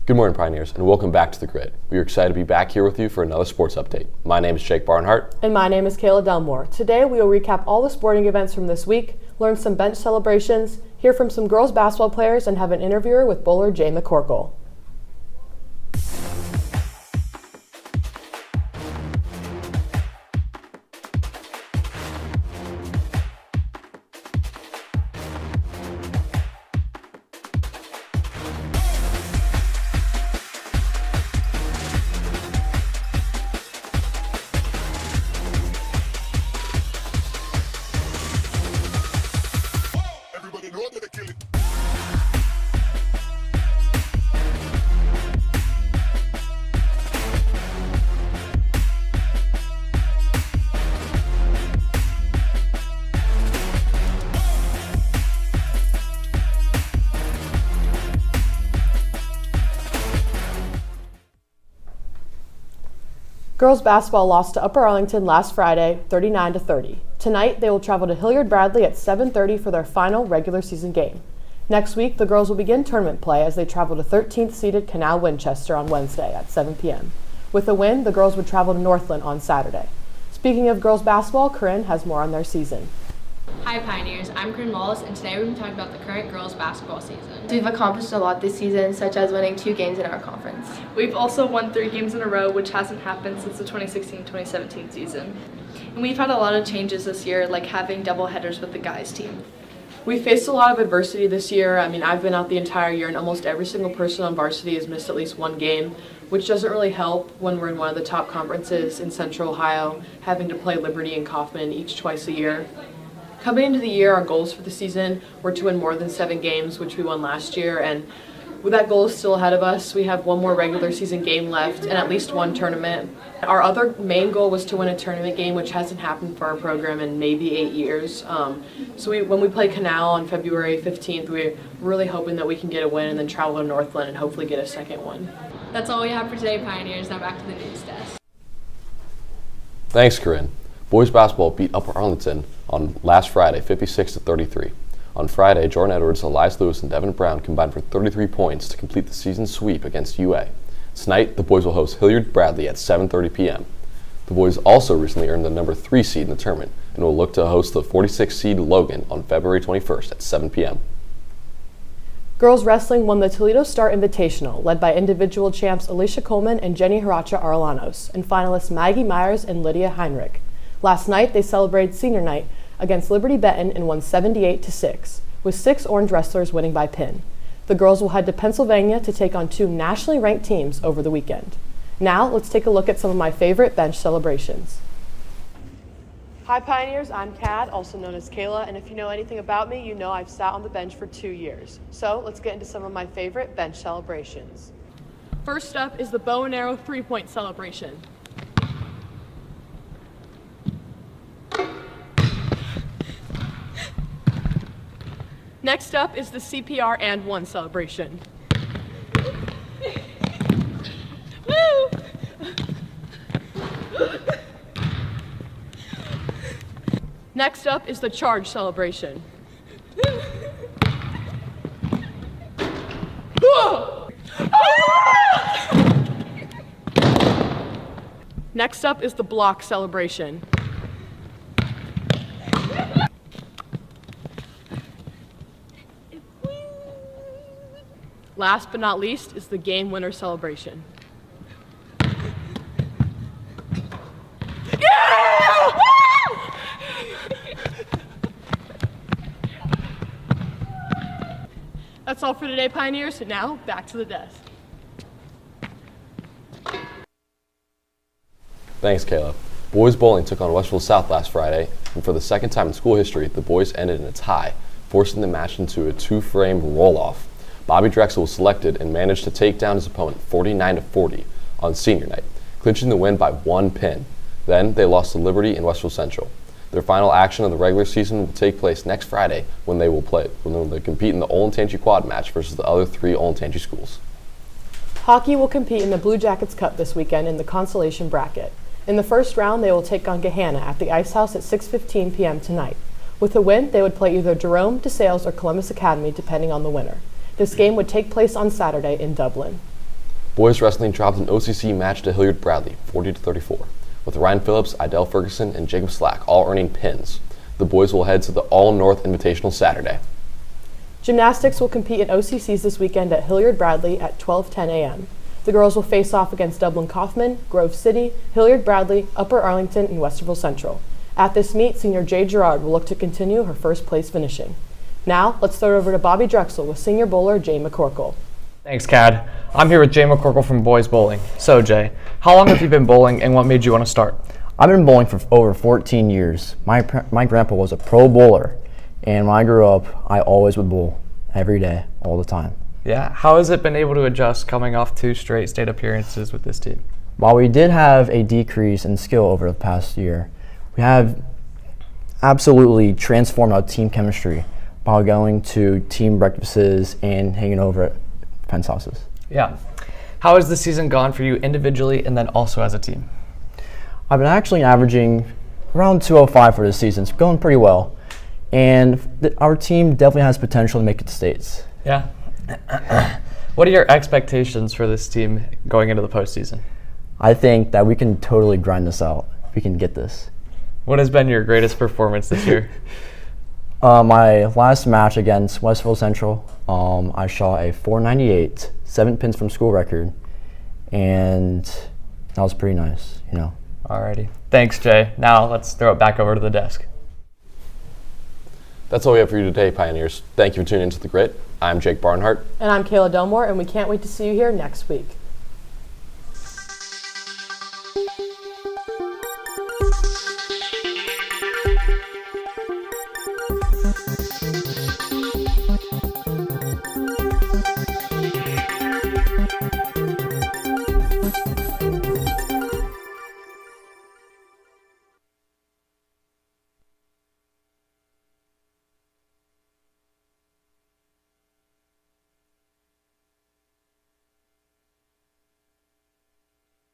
Good morning, Pioneers, and welcome back to The Grid. We are excited to be back here with you for another sports update. My name is Jake Barnhart. And my name is Kayla Delmore. Today we will recap all the sporting events from this week, learn some bench celebrations, hear from some girls basketball players, and have an interviewer with bowler Jay McCorkle. Girls basketball lost to Upper Arlington last Friday, 39-30. Tonight, they will travel to Hilliard-Bradley at 7:30 for their final regular season game. Next week, the girls will begin tournament play as they travel to 13th-seeded Canal Winchester on Wednesday at 7 p.m. With a win, the girls would travel to Northland on Saturday. Speaking of girls basketball, Corinne has more on their season. Hi Pioneers, I'm Corinne Wallace, and today we're going to talk about the current girls basketball season. We've accomplished a lot this season, such as winning 2 games in our conference. We've also won 3 games in a row, which hasn't happened since the 2016-2017 season. And we've had a lot of changes this year, like having double headers with the guys team. We faced a lot of adversity this year. I've been out the entire year, and almost every single person on varsity has missed at least one game, which doesn't really help when we're in one of the top conferences in Central Ohio, having to play Liberty and Kaufman each twice a year. Coming into the year, our goals for the season were to win more than 7 games, which we won last year, and with that goal still ahead of us, we have one more regular season game left and at least one tournament. Our other main goal was to win a tournament game, which hasn't happened for our program in maybe 8 years. When we play Canal on February 15th, we're really hoping that we can get a win and then travel to Northland and hopefully get a second one. That's all we have for today, Pioneers. Now back to the news desk. Thanks, Corinne. Boys basketball beat Upper Arlington on last Friday, 56-33. On Friday, Jordan Edwards, Elias Lewis, and Devin Brown combined for 33 points to complete the season sweep against UA. Tonight, the boys will host Hilliard-Bradley at 7:30 p.m. The boys also recently earned the number 3 seed in the tournament and will look to host the 46 seed Logan on February 21st at 7 p.m. Girls wrestling won the Toledo Star Invitational, led by individual champs Alicia Coleman and Jenny Hiracha Arlanos, and finalists Maggie Myers and Lydia Heinrich. Last night, they celebrated senior night against Liberty Benton and won 78-6, with 6 Orange wrestlers winning by pin. The girls will head to Pennsylvania to take on 2 nationally ranked teams over the weekend. Now, let's take a look at some of my favorite bench celebrations. Hi Pioneers, I'm Tad, also known as Kayla, and if you know anything about me, you know I've sat on the bench for 2 years. So let's get into some of my favorite bench celebrations. First up is the bow and arrow 3-point celebration. Next up is the CPR and 1 celebration. Woo! Next up is the charge celebration. Next up is the block celebration. Last but not least is the game winner celebration. Yeah! That's all for today, Pioneers. So now, back to the desk. Thanks, Kayla. Boys bowling took on Westville South last Friday, and for the second time in school history, the boys ended in a tie, forcing the match into a 2-frame roll-off. Bobby Drexel was selected and managed to take down his opponent 49-40 on senior night, clinching the win by 1 pin. Then they lost to Liberty and Westville Central. Their final action of the regular season will take place next Friday when they compete in the Olentangy quad match versus the other 3 Olentangy schools. Hockey will compete in the Blue Jackets Cup this weekend in the consolation bracket. In the first round, they will take on Gahanna at the Ice House at 6:15 p.m. tonight. With a win, they would play either Jerome, DeSales, or Columbus Academy, depending on the winner. This game would take place on Saturday in Dublin. Boys wrestling dropped an OCC match to Hilliard Bradley, 40-34, with Ryan Phillips, Idell Ferguson, and Jacob Slack all earning pins. The boys will head to the All-North Invitational Saturday. Gymnastics will compete in OCCs this weekend at Hilliard Bradley at 12:10 a.m. The girls will face off against Dublin Kaufman, Grove City, Hilliard Bradley, Upper Arlington, and Westerville Central. At this meet, senior Jade Gerard will look to continue her first place finishing. Now, let's throw it over to Bobby Drexel with senior bowler Jay McCorkle. Thanks, Cad. I'm here with Jay McCorkle from Boys Bowling. So, Jay, how long have you been bowling and what made you want to start? I've been bowling for over 14 years. My grandpa was a pro bowler, and when I grew up, I always would bowl every day, all the time. Yeah, how has it been able to adjust coming off 2 straight state appearances with this team? While we did have a decrease in skill over the past year, we have absolutely transformed our team chemistry by going to team breakfasts and hanging over at fence houses. Yeah. How has the season gone for you individually and then also as a team? I've been actually averaging around 205 for this season. It's going pretty well. And our team definitely has potential to make it to states. Yeah. What are your expectations for this team going into the postseason? I think that we can totally grind this out. We can get this. What has been your greatest performance this year? My last match against Westville Central, I shot a 498, 7 pins from school record, and that was pretty nice, you know. Alrighty. Thanks, Jay. Now let's throw it back over to the desk. That's all we have for you today, Pioneers. Thank you for tuning into The Grit. I'm Jake Barnhart. And I'm Kayla Delmore, and we can't wait to see you here next week.